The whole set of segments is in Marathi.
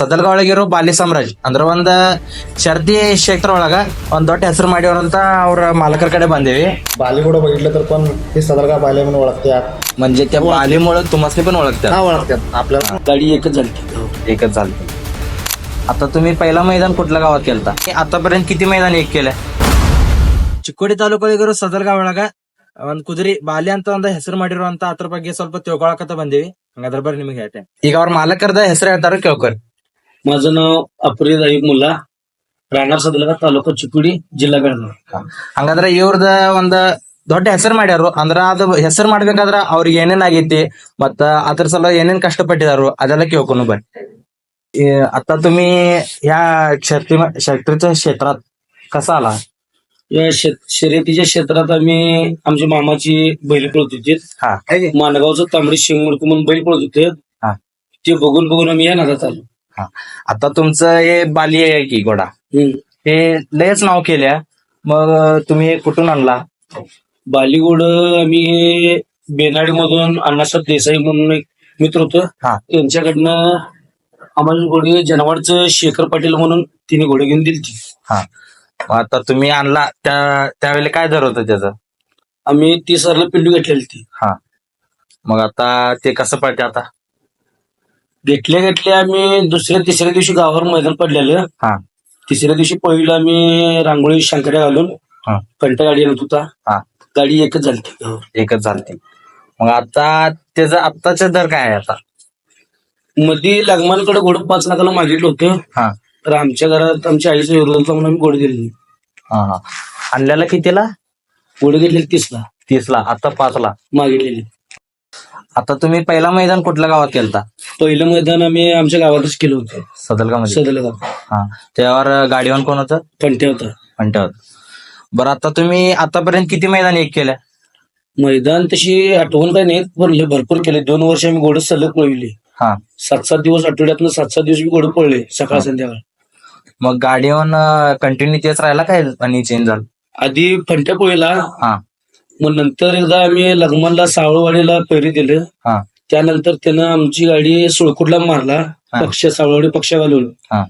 ಸದಲ್ಗೊಳಗಿರೋ ಬಾಲಿ ಸಾಮ್ರಾಜ್ ಅಂದ್ರ ಒಂದ್ ಶರ್ದಿ ಕ್ಷೇತ್ರ ಒಳಗ ಒಂದ್ ದೊಡ್ಡ ಹೆಸರು ಮಾಡ್ಯಾರಂತ ಅವ್ರ मालकर कडे ಬಂದೇವಿ. बाली कुठं बघितलं तर पण हे सदरगा बाले म्हणून ओळखतात. म्हणजे त्या बालीमुळे तुम्हाला पण ओळखतात. हा ओळखतात. आपल्याला गाडी एकच झाली. एकच झालं. आता तुम्ही पहिला मैदान कुठल्या गावात केलता? आतापर्यंत किती मैदान एक केलं? ಚಿಕ್ಕೋಡಿ ತಾಲೂಕಲ್ಲಿರೋ ಸದಲ್ಗ ಒಳಗ ಒಂದ್ ಕುದುರೆ ಬಾಲಿ ಅಂತ ಒಂದ್ ಹೆಸರು ಮಾಡಿರುವಂತ ಅದ್ರ ಬಗ್ಗೆ ಸ್ವಲ್ಪ ತಿಳ್ಕೊಳಕತ್ತ ಬಂದೇವಿ. ಹಂಗಾದ್ರ ಬರ್ರಿ ನಿಮಗೆ ಹೇಳ್ತೇನೆ. ಈಗ ಅವ್ರ ಮಾಲಕರದ ಹೆಸರು ಹೇಳ್ತಾರ ಕೇಳ್ಕೊರಿ. माझं नाव अफरीद अयूब मुल्ला, राहणार सदलगा, तालुका चिकोडी, जिल्हा बेळगाव. ಹಂಗಂದ್ರ ಇವ್ರದ ಒಂದ್ ದೊಡ್ಡ ಹೆಸರು ಮಾಡ್ಯಾರು. ಅಂದ್ರ ಅದು ಹೆಸರು ಮಾಡ್ಬೇಕಾದ್ರ ಅವ್ರಿಗೆ ಏನೇನ್ ಆಗೈತಿ ಮತ್ತ ಅದ್ರ ಸಲ ಏನೇನ್ ಕಷ್ಟಪಟ್ಟಿದಾರು ಅದೆಲ್ಲ ಕೇಳ್ಕೊಂಡು ಬರ್ರಿ. आता तुम्ही ह्या शर्तीच्या क्षेत्रात कसा आला? या शर्यतीच्या क्षेत्रात आम्ही आमच्या मामाची बैल पळत होते. हा मानगावचं तांबडी शिंगमुडक म्हणून बैल पळत होते. हा. ते बघून आम्ही या नादात आलो. हा. आता तुमचं हे बाली आहे की घोडा, हे लयच नाव केल्या. मग तुम्ही हे कुठून आणला? बालीगोड आम्ही बेनाडी मधून अण्णासाहेब देसाई म्हणून एक मित्र होतं, हा. त्यांच्याकडनं आम्हाला घोडी जनवाडचं शेखर पाटील म्हणून तिने घोडे घेऊन दिली. हा. मग आता तुम्ही आणला त्यावेळेला काय दर होतं त्याचं? आम्ही 30,000ला पिल्लू घेतलेली ती. हा. मग आता ते कसं पडते आता? घेतल्या आम्ही दुसऱ्या तिसऱ्या दिवशी गावावर मैदान पडलेलं. हा. तिसऱ्या दिवशी पहिलं आम्ही रांगोळी शंकऱ्या घालून हा. कंटा गाडी आणत होता. हा. गाडी एकच झाली. एकच झालती. मग आता त्याचा आत्ताचा दर काय आहे आता? मध्ये लग्नाकडे घोडं 5 लाखाला मागितलं होतं. हा. तर आमच्या घरात आमच्या आईचा विरोध होता म्हणून आम्ही घोडे दिले. हा. हा. आणल्याला कितीला? घोडे घेतले 30ला 30ला, आता 5ला मागितलेले. आता तुम्ही पहिला मैदान कुठल्या गावात केलता? पहिलं मैदान आम्ही आमच्या गावातच केलं होतं, सदलगामध्ये. सदलगाव. हा. त्यावर गाडीवर कोण होतं? पंट्या होता. म्हणतात. बरं, आता तुम्ही आतापर्यंत किती मैदान एक केल्या? मैदान तशी आठवण काही नाही, पण लय भरपूर केले. 2 वर्ष आम्ही घोडे सलग पळविले. हा. 7-7 दिवस आठवड्यातनं 7-7 दिवस मी घोडे पळले, सकाळ संध्याकाळ. मग गाडीवर कंटिन्यू तेच राहिला काय आणि चेंज झालं? आधी फंट्या पोळीला, हा. मग नंतर एकदा आम्ही लग्नाला सावळवाडीला पैरी दिलं. हा. त्यानंतर त्यानं आमची गाडी सुळकुटला मारला, हा. सावळवाडी पक्ष घालून. हा.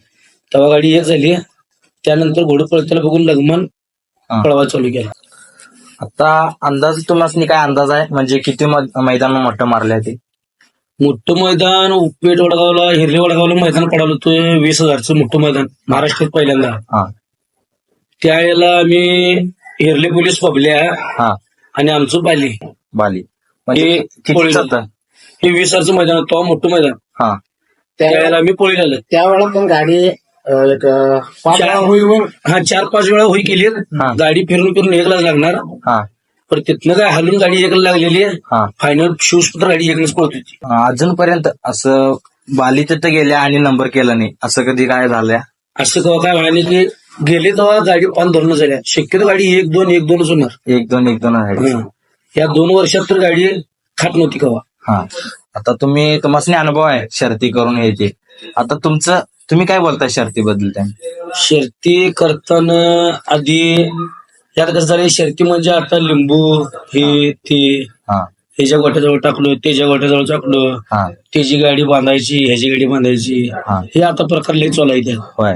तेव्हा गाडी एक झाली. त्यानंतर घोडं पळताना बघून लग्न हा. पळवा चालू केला. आता अंदाज तुम्हाला काय अंदाज आहे म्हणजे किती मैदान मोठं मारले ते? मोठं मैदान उपेट वडगावला, हिरले वडगावला मैदान पडालं होतं 20,000चं मोठं मैदान, महाराष्ट्रात पहिल्यांदा. हा. त्यावेळेला आम्ही हिरले पोलीस पबल्या हा. आणि आमचं बाली बाली म्हणजे हे किती पोळी होतं? हे 20,000चं मैदान होतं, मोठं मैदान. हा. त्यावेळेला आम्ही पोळी झालं. त्यावेळेला पण गाडी एक 5 वेळा होईल. हा, 4-5 वेळा होई केली. हा. गाडी फिरून फिरून 1 लाख लागणार, हा. पण तिथनं काय हलून गाडी 1 लागलेली आहे. हा. फायनल शूज सुद्धा गाडी 1 पळत होती. अजूनपर्यंत असं बाली तिथं गेल्या आणि नंबर केला नाही असं कधी काय झालंय? असं केव्हा काय व्हायला की गेले तेव्हा गाडी 5 धरणं झाल्या. शक्यतो गाडी 1-2 होणार. 1-2 आहे. या 2 वर्षात तर गाडी खात नव्हती केव्हा. हा. आता तुम्हाला अनुभव आहे शर्ती करून यायचे. आता तुम्ही काय बोलताय शर्ती बद्दल? शर्ती करताना आधी यात कसं झालं, शर्ती म्हणजे आता लिंबू हे ते हा. ह्याच्या गोठ्याजवळ टाकलो, त्याच्या गोठ्याजवळ टाकलो, हा. त्याची गाडी बांधायची, ह्याची गाडी बांधायची, हा. हे आता प्रकार लई चालू आहे. होय.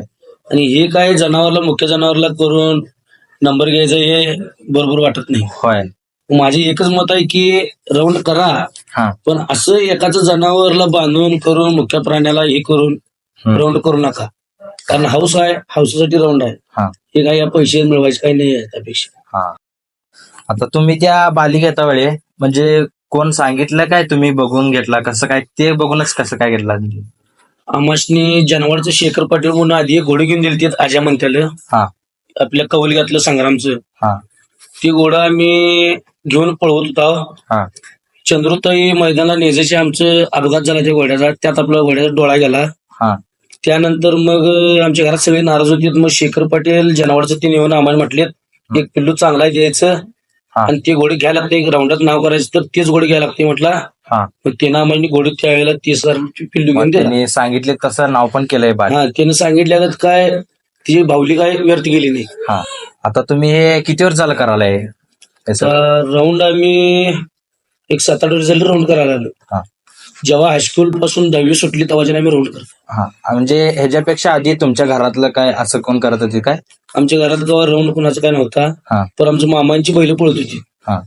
आणि हे काय जनावरला, मुख्य जनावरला करून नंबर घ्यायचं हे बरोबर वाटत नाही. होय. माझी एकच मत आहे की राऊंड करा, हा. पण असं एकाच जनावरला बांधून करून मुख्य प्राण्याला हे करून राऊंड करू नका. कारण हाऊस आहे, हाऊससाठी राऊंड आहे. हा. हे काय या पैसे मिळवायचे काही नाही आहे त्यापेक्षा. हा. आता तुम्ही त्या बाली घेता वेळे म्हणजे कोण सांगितलं काय, तुम्ही बघून घेतला कसं काय, ते बघूनच कसं काय घेतला? आमाशनी जनवाडचं शेखर पाटील म्हणून आधी एक घोडे घेऊन दिले आज्या म्हणत्याला. हा. आपल्या कवलग्यातलं संग्रामचं. हा. ती घोडं आम्ही घेऊन पळवत होतो. हा. चंद्रुताई मैदानाला नेजायचे, आमचं अपघात झाला त्या घोड्याचा. त्यात आपला घोड्याचा डोळा गेला. हा. त्यानंतर मग आमच्या घरात सगळे नाराज होते. मग शेखर पाटील जनवाडचं ते येऊन आम्हाला म्हटलेत एक पिल्लू चांगला द्यायचं आणि ते घोडे घ्यायला लागते, एक राऊंडात नाव करायचं तर तेच घोडे घ्यायला लागते म्हटला. हा. मग त्यानं आम्हाला घोडे त्यावेळेला 30,000 पिल्लू घेऊन दिला. त्यांनी सांगितले तसं नाव पण केलंय बाली. हा, त्यानं सांगितलं काय तिची भावली काय व्यर्थ गेली नाही. हा. आता तुम्ही हे किती वर्ष झालं करायला? राऊंड आम्ही एक 7-8 वर्ष झाले राऊंड करायला आलो. हा. जेव्हा हायस्कूल पासून 10वी सुटली तेव्हा आम्ही राऊंड करतो. हा म्हणजे ह्याच्यापेक्षा आधी तुमच्या घरातलं काय असं कोण करत होते काय? आमच्या घरात जेव्हा राऊंड कुणाचा काय नव्हता, हा तर आमच्या मामांची बैल पळत होती. हा.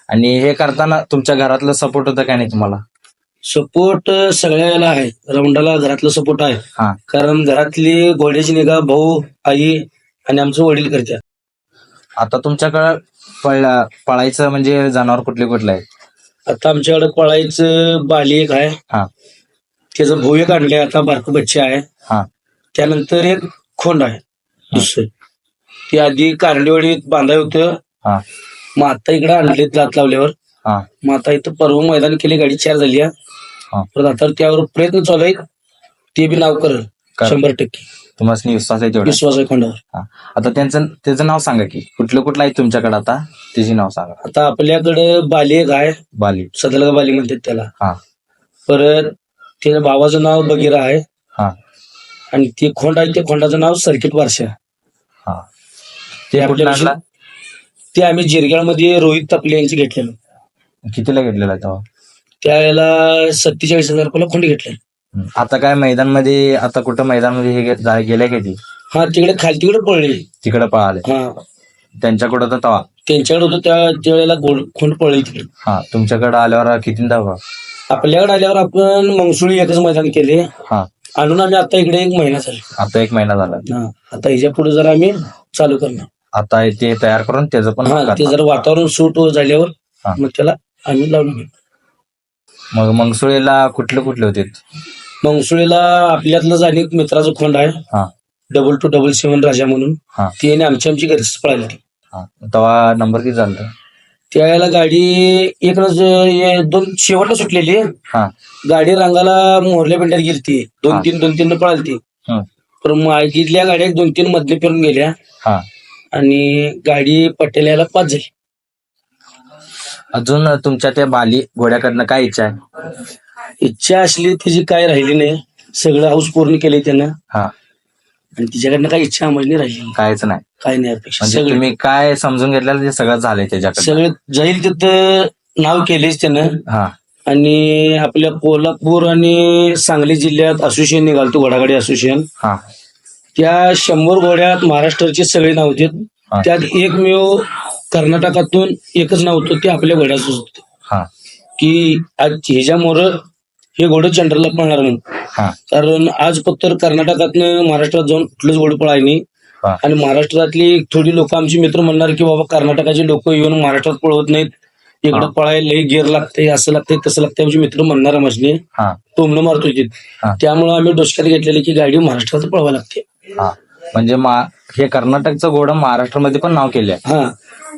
आणि हे करताना तुमच्या घरातलं सपोर्ट होतं काय नाही तुम्हाला? सपोर्ट सगळ्याला आहे, राऊंडाला घरातलं सपोर्ट आहे. हा. कारण घरातली घोड्याची निगा भाऊ, आई आणि आमचं वडील करतात. आता तुमच्याकडं पळायचं म्हणजे जनावर कुठले कुठले आहे? आता आमच्याकडे पळायचं बाली एक आहे, हा त्याचं भाऊ एक आणलंय, आता बारकं बच्चे आहे. हा त्यानंतर एक खोंड आहे दुसरं. ते आधी कारंडेवाडीत बांधाय होतं, हा मग आता इकडे आणले जात लावल्यावर. हा मग आता इथं परवा मैदान केले, गाडी 4 झाली आहे. हा. परत आता त्यावर प्रयत्न चालू आहे, ते बी नाव करेल 100%. तुम्हाला विश्वास आहे तेवढा? विश्वास आहे खोंडावर. हा. आता त्याचं नाव सांगा की कुठलं आहे तुमच्याकडे आता, त्याची नाव सांगा. आता आपल्याकडे बाली एक आहे, बाली. सदलगा बाली म्हणतात त्याला. हा परत त्याच्या भावाचं नाव बगीरा आहे. हा आणि ते खोंड आहे, त्या खोंडाचं नाव सर्किट बारशा. हा. ते कुठलं आणला? ते आम्ही जिरग्यामध्ये रोहित तपले यांचे घेतलेलं. कितीला घेतलेला तेव्हा? त्यावेळेला 47,000 रुपयाला खोंड घेतले. आता काय मैदान मध्ये, आता कुठं मैदान मध्ये हे गेले का ती? हा, तिकडे खाली तिकडे पळले, तिकडे पळाले. हा, त्यांच्याकडे होतं तवा? त्यांच्याकडे होतं त्यावेळेला खोंड पळले तिकडे. हा. तुमच्याकडे आल्यावर किती धावा? आपल्याकडे आल्यावर आपण मंगसुळी एकच मैदान केले. हा. आणून आम्ही आता इकडे 1 महिना झाला. आता 1 महिना झाला. हा, आता ह्याच्या पुढे जरा आम्ही चालू करणार. आता ते तयार करून त्याचं पण हा, ते जर वातावरण सूट झाल्यावर मग त्याला आम्ही लावून घेऊ. मग मंगसुळीला कुठले होते? मंगसुळीला आपल्यातलंच अनेक मित्राचं खोंड आहे, हा 2227 राजा म्हणून. हा. ती आणि आमची घरीच पळाली. हा. तेव्हा नंबर किती झाला? त्यावेळेला गाडी 2 शेवटला सुटलेली. हा. गाडी रांगाला मोरल्या पिंड्यात गेलती, 2-3 पळालती. पण मागीतल्या गाड्या 2-3 मधले फिरून गेल्या. हा. आणि गाडी पटेल्याला 5 झाली. अजून तुमच्या त्या बाली घोड्याकडनं काय इच्छा आहे? इच्छा असली त्याची काय राहिली नाही, सगळं हाऊस पूर्ण केले त्यानं. हा. आणि तिच्याकडनं काही इच्छा आम्हाला नाही राहिली, कायच नाही. काय नाही अपेक्षा. म्हणजे तुम्ही काय समजून घेतलेलं ते सगळं झालंय त्याच्याकडे? सगळं जाईल तिथं नाव केलेच त्यानं. हा. आणि आपल्या कोल्हापूर आणि सांगली जिल्ह्यात असोसिएशन निघालतो, घोडागाडी असोसिएशन. हा. त्या 100 घोड्यात महाराष्ट्राचे सगळे नाव होते. त्यात एकमेव कर्नाटकातून एकच नाव होतं, ते आपल्या घोड्याचं होतं. हा. की आज ह्याच्यामुळं हे घोडं चंद्रला पळणार म्हणून. हा. कारण आज फक्त कर्नाटकातनं महाराष्ट्रात जाऊन कुठलंच घोडं पळाय नाही. हा. आणि महाराष्ट्रातली थोडी लोक आमची मित्र म्हणणार की बाबा कर्नाटकाचे लोक येऊन महाराष्ट्रात पळवत नाहीत, इकडे पळायला गिअर लागते, असं लागतंय तसं लागतंय. आमचे मित्र म्हणणार माझे हा. टोमणं मारतो तिथे. हा. त्यामुळे आम्ही डोसक्यात घेतलेले की गाडी महाराष्ट्रात पळवायला लागते. हा. म्हणजे हे कर्नाटकचं घोडं महाराष्ट्रामध्ये पण नाव केलंय. हा,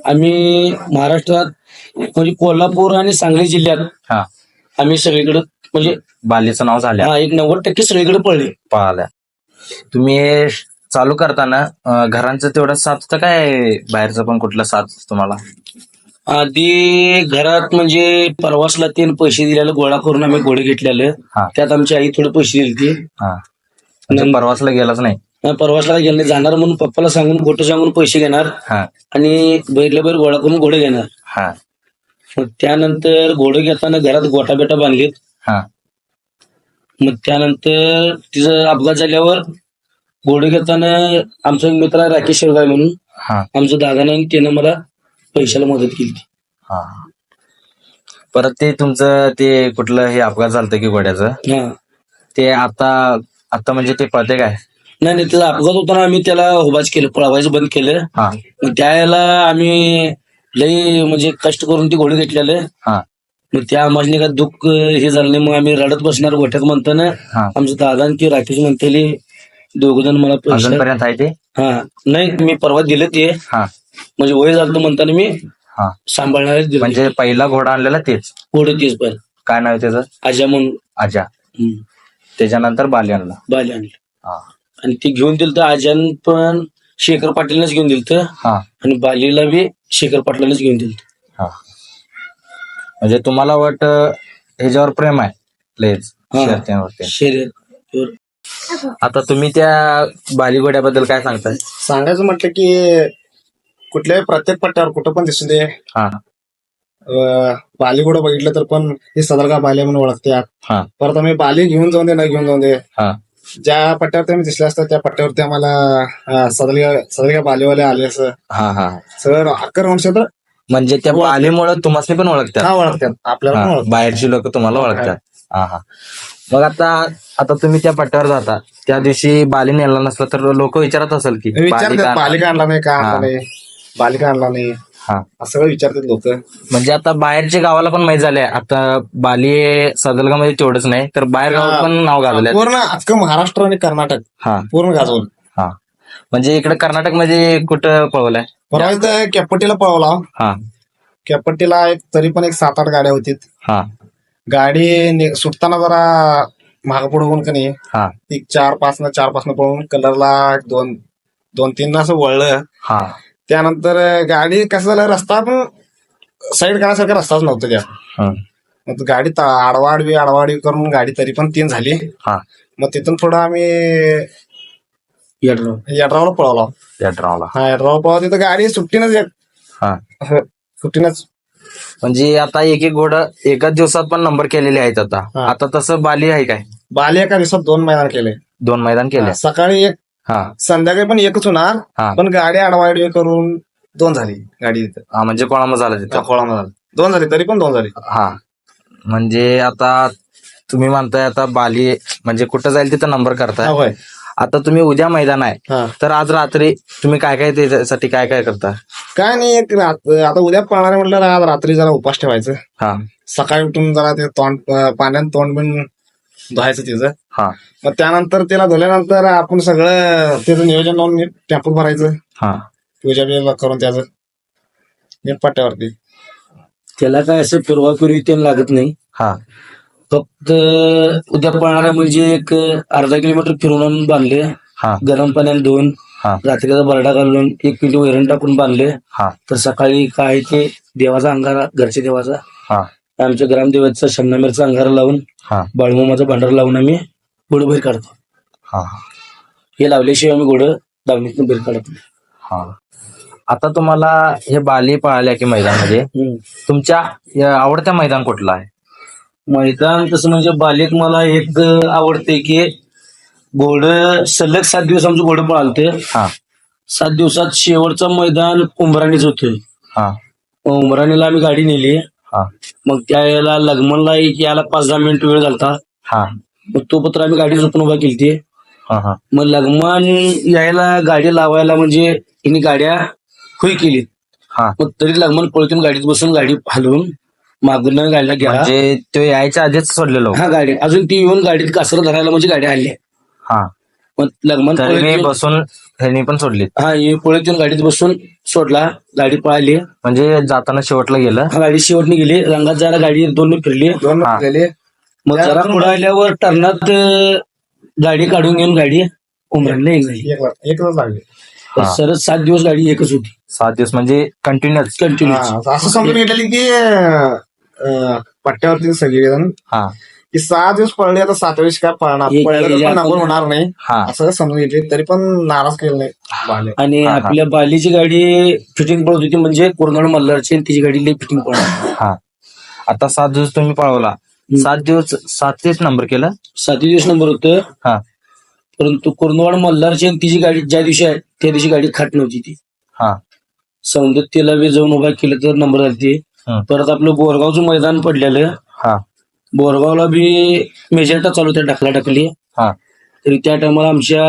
आम्ही महाराष्ट्रात म्हणजे कोल्हापूर आणि सांगली जिल्ह्यात हा. आम्ही सगळीकडे म्हणजे बालीचं नाव झालं. हा, 90% सगळीकडे पळले. पळाल्या. तुम्ही हे चालू करताना घरांचं तेवढं साथ होतं काय, बाहेरचं पण कुठलं साथ तुम्हाला? आधी घरात म्हणजे प्रवासला 3 पैसे दिलेले गोळा करून आम्ही घोडे घेतलेलं. हा. त्यात आमची आई थोडे पैसे दिले. हा. म्हणजे प्रवासला गेलाच नाही? प्रवासला गेलं नाही, जाणार म्हणून पप्पाला सांगून खोटं सांगून पैसे घेणार. हा. आणि बैरल्या बैर गोळा करून घोडे घेणार. हा. मग त्यानंतर घोडे घेताना घरात गोटा बेटा बांधलीत. हा. मग त्यानंतर तिचं अपघात झाल्यावर घोडे घेताना आमचा एक मित्र आहे राकेश शेरगाव म्हणून, हा. आमचं दादानं त्यानं मला पैशाला मदत केली. हा. परत ते तुमचं ते कुठलं हे अपघात झालतं की घोड्याचं, हा, ते आता म्हणजे ते पळते काय? नाही, त्याचा अपघात होताना आम्ही त्याला उभाच केलं, पळवायचं बंद केलं. हा. मग त्यावेळेला आम्ही लई म्हणजे कष्ट करून ती घोडे घेतलेले. हा. मग त्या आम्हाला काय दुःख हे झालं नाही, मग आम्ही रडत बसणार गोठ्यात म्हणताना. हा. आमचं दादा आणि ती राकेश म्हणतेली 2 जण मला पैसे. अजूनपर्यंत आहे ते? हा, नाही मी परवा दिलं ते. हा. म्हणजे वय झालं म्हणताना मी हा. सांभाळणार दिलं. म्हणजे पहिला घोडा आणलेला तेच? घोडं तेच पण. काय नाव आहे त्याचं? आजा म्हणून. आजा. त्याच्यानंतर बाली आणला. बाली आणलं. हा. आणि ते घेऊन दिलं तर आजान पण शेखर पाटीलनच घेऊन दिलं. हा. आणि बालीला बी शेखर पाटलांनाच घेऊन दिलं. हा. म्हणजे तुम्हाला वाट ह्याच्यावर प्रेम आहे लयच शर्यतींवरती. शर्यत. आता तुम्ही त्या बाली घोड्याबद्दल काय सांगताय? सांगायचं म्हटलं की कुठल्याही प्रत्येक पट्ट्यावर कुठं पण दिसून दे, हा. बाली कुठं बघितलं तर पण हे सदरगा बाले म्हणून ओळखतात. हा परत आम्ही बाली घेऊन जाऊन दे, न घेऊन जाऊन दे, हा ज्या पट्ट्यावरती आम्ही दिसले असतात त्या पट्ट्यावरती आम्हाला सदरगा बालेवाले आले असं हा हा सगळं अक्कर वंशज म्हणजे त्या बालीमुळे तुम्हाला पण ओळखतात. हा ओळखतात, आपल्याला पण हा, ओळखतात. बाहेरची लोक तुम्हाला ओळखतात. हा हा. मग आता आता तुम्ही त्या पट्ट्यावर जाता त्या दिवशी बाली नेला नसला तर लोक विचारत असेल की बाली विचारतात का- बालिका आणला नाही, का आणला हा. नाही, बालिका आणला नाही, हा असं सगळं विचारतात लोक. म्हणजे आता बाहेरच्या गावाला पण माहित झालंय आता बाली सदलगामध्ये तेवढंच नाही तर बाहेर गावात पण नाव गाजलंय. पूर्ण अख्खं महाराष्ट्र आणि कर्नाटक हा पूर्ण गाजवलं. हा म्हणजे इकडे कर्नाटक मध्ये कुठं पळवलंय. परवा इथं कॅपट्टीला पळवला. हा कॅपट्टीला तरी पण एक 7-8 गाड्या होती. हा गाडी सुटताना जरा महाग पुढे होऊन का नाही, हा एक 4-5 पळून कलरला 2-3 असं वळलं. हा त्यानंतर गाडी कसं झालं, रस्ता पण साईड करण्यासारखा रस्ताच नव्हता त्या. हा मग गाडी आडवाडवी करून गाडी तरी पण 3 झाली. हा मग तिथून पुढं आम्ही येडराव. यड्रावला पळवला. त्या ड्रावला. हा यड्राव पळवा, तिथं गाडी सुट्टीनच हा सुट्टीनच. म्हणजे आता एक एक घोडं एकाच दिवसात पण नंबर केलेले आहेत आता. हा. आता तसं बाली आहे काय बाली एका दिवसात 2 मैदान केले. 2 मैदान केले. सकाळी एक, हा संध्याकाळी पण एकच होणार, हा. पण गाडी आडवाडवी करून 2 झाली गाडी तिथं. हा म्हणजे कोणाला झालं तिथं. खोळामध्ये झाली 2 झाली, तरी पण 2 झाली. हा म्हणजे आता तुम्ही म्हणताय आता बाली म्हणजे कुठं जाईल तिथं नंबर करताय. होय. आता तुम्ही उद्या मैदान आहे हा. तर आज रात्री तुम्ही काय काय त्याच्यासाठी काय काय करता. काय नाही, एक आता उद्या पळणार म्हटलं आज रात्री जरा उपास ठेवायचं. हा सकाळी उठून जरा ते पाण्यात तोंड बिन धुवायचं तिचं. हा मग त्यानंतर त्याला धुल्यानंतर आपण सगळं त्याचं नियोजन लावून नीट टेम्पो भरायचं, हा पूजा बिजा करून त्याचं नीट पट्ट्यावरती. त्याला काय असं फिरवाफिरवी ते लागत नाही. हा फक्त उद्या पळणारा म्हणजे एक अर्धा किलोमीटर फिरून आणून बांधले, हा गरम पाण्याने धुवून हा रात्रीचा बरडा घालून 1 किलो वैरण टाकून बांधले. हा तर सकाळी काय ते देवाचा अंगारा, घरच्या देवाचा, हा आमच्या ग्रामदेवाचा शमनामेरचा अंगारा लावून, हा बाळूमामाचा भांडार लावून आम्ही घोडं बाहेर काढतो. हा हे लावल्याशिवाय आम्ही घोडं दावणीतून बाहेर काढत नाही. हा. आता तुम्हाला हे बाली पळाल्या की मैदानामध्ये तुमच्या आवडत्या मैदान कुठलं आहे. मैदान तसं म्हणजे बालेत मला एक आवडते की घोडं सलग 7 दिवस आमचं घोडं पळालते. हा 7 दिवसात शेवटचं मैदान उमराणीच होतं. हा उमराणीला आम्ही गाडी नेली. हा मग त्या लगमनला यायला 5-10 मिनिट वेळ झालता. हा मग तो पत्र आम्ही गाडी झोपून उभा केली. हा हा मग लगमन यायला गाडी लावायला म्हणजे हिने गाड्या खुई केली. हा मग तरी लगमन पळतून गाडीत बसून गाडी हलवून मागून गाडीला गेला. म्हणजे तो यायच्या आधीच सोडलेलो. हा गाडी अजून ती येऊन गाडीत कासर धरायला म्हणजे गाडी हल्ली. हा मग लगमन तरी मी पळत येऊन- बसून ह्यांनी पण सोडली. हा हे पळत येऊन गाडीत बसून सोडला, गाडी पळाली. म्हणजे जाताना शेवटला गेलं. हा गाडी शेवटने गेली, रंगात जायला गाडी 2 फिरली. 2 हा. झालेले. मग जरा पुढे आल्यावर टर्नात गाडी काढून घेऊन गाडी उमराणीला एक झाली. एकच लागले. तर सरळ 7 दिवस गाडी एकच होती 7 दिवस म्हणजे कंटिन्युअस. कंटिन्यू. असं समजून घेतलेली की पट्ट्यावरती सगळेजण हा की 6 दिवस पळले, आता 7 दिवस काय पळणार, एक- पळायला एक- पण नंबर होणार नाही हा असं समजून घेतले, तरी पण नाराज केलं नाही बाले. आणि हा, हा. आपल्या बालीची गाडी फिटिंग पडत होती म्हणजे कोरनाड मल्हारची, आणि तिची गाडी लई फिटिंग पडणार. हा. आता 7 दिवस तुम्ही पळवला. 7 दिवस 7 नंबर केलं. 7 दिवस नंबर होतं. हा परंतु कोरनवाड मल्हारची आणि तिची गाडी ज्या दिवशी आहे त्या दिवशी गाडी खाट नव्हती. ती हा सौंदत्तीला बी जाऊन उभा केलं तर नंबर झाली. हं. परत आपलं बोरगावचं मैदान पडलेलं, हा बोरगावला बी मेजरटा चालू होत्या, ढकला ढकली. हा तरी त्या टायमाला आमच्या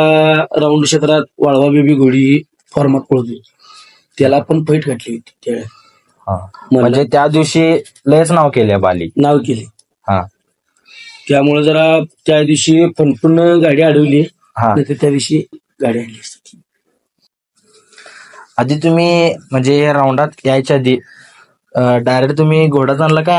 राऊंड क्षेत्रात वाळवा बेबी घोडी फॉर्मात पळत होती, त्याला पण पैठ घातली होती. त्या हा म्हणजे त्या दिवशी लयच नाव केले बाली. नाव केले. हा त्यामुळे जरा त्या दिवशी फणफून गाडी अडवली, हा नाहीतर त्या दिवशी गाडी आणली असती. आधी तुम्ही म्हणजे राऊंडात यायच्या आधी डायरेक्ट तुम्ही घोडाच आणला का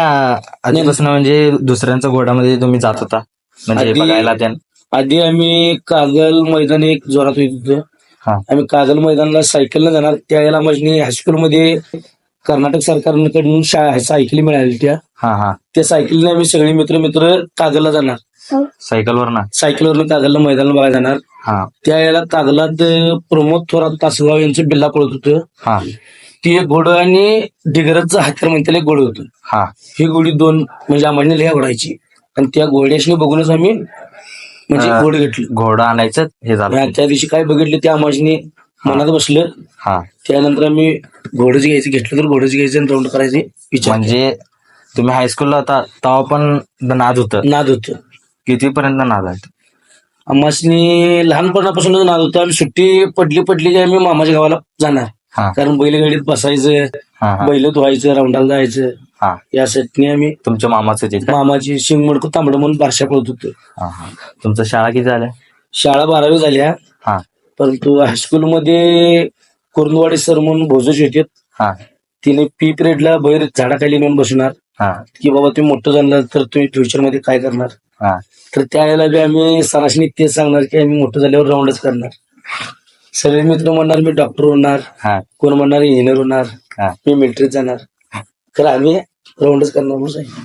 आधीपासून म्हणजे दुसऱ्यांच्या घोडामध्ये तुम्ही जात होता म्हणजे आधी- बघायला त्या. आधी आम्ही कागल मैदान एक जोरात होत होतो. हा आम्ही कागल मैदानाला सायकलनं जाणार. त्यावेळेला माझी हायस्कूलमध्ये कर्नाटक सरकारकडून सायकली मिळाली. हा हा त्या सायकलीने आम्ही सगळे मित्र कागलला जाणार. सायकलवर ना. सायकलवरनं कागलला मैदान बघायला जाणार. हा त्यावेळेला कागलात प्रमोद थोरात तासगाव यांचं बिल्ला पळत होतं. हा ती एक घोडं आणि डिगरचं हत्यार म्हणते एक घोडं होतं. हा ही घोडी दोन म्हणजे आम्हाला लिहा घोडायची आणि त्या घोड्याशी बघूनच आम्ही म्हणजे घोडे घेतलं. घोडं आणायचं हे झालं. आणि त्या दिवशी काय बघितलं त्या आम्हाला मनात बसलं. हा त्यानंतर आम्ही घोडच घ्यायचं, घेतलं तर घोडच घ्यायचं आणि राऊंड करायचे विचार म्हणजे तुम्ही हायस्कूलला होता तेव्हा पण नाद होतं. नाद होतं. कितीपर्यंत नाद आहे? आम्हासनी लहानपणापासूनच नाद होतं. आम्ही सुट्टी पडली की आम्ही मामाच्या गावाला जाणार. हा कारण बैलगाडीत बसायचं, हा हा बैल धुवायचं, राऊंडाला जायचं. हा यासाठी आम्ही तुमच्या मामाचं ते का? मामाची शिंगमडकं तांबडं म्हणून बारशा पळत होतो. हा हा तुमचं शाळा किती झाल्या? शाळा 12वी झाल्या, हा परंतु हायस्कूलमध्ये कुरुंदवाडी सर म्हणून भोजच होते. हा तिने पी पिरियडला बाहेर झाडाखाली नेऊन बसणार हा की बाबा तुम्ही मोठं झालं तर तुम्ही फ्युचरमध्ये काय करणार. हा तर त्यावेळेला बी आम्ही सरासनी तेच सांगणार की आम्ही मोठं झाल्यावर राऊंडच करणार. सगळे मित्र म्हणणार मी डॉक्टर होणार, हा कोण म्हणणार इंजिनियर होणार, हा मी मिलिटरीत जाणार. तर आम्ही राऊंडच करणार म्हणून सांगितलं.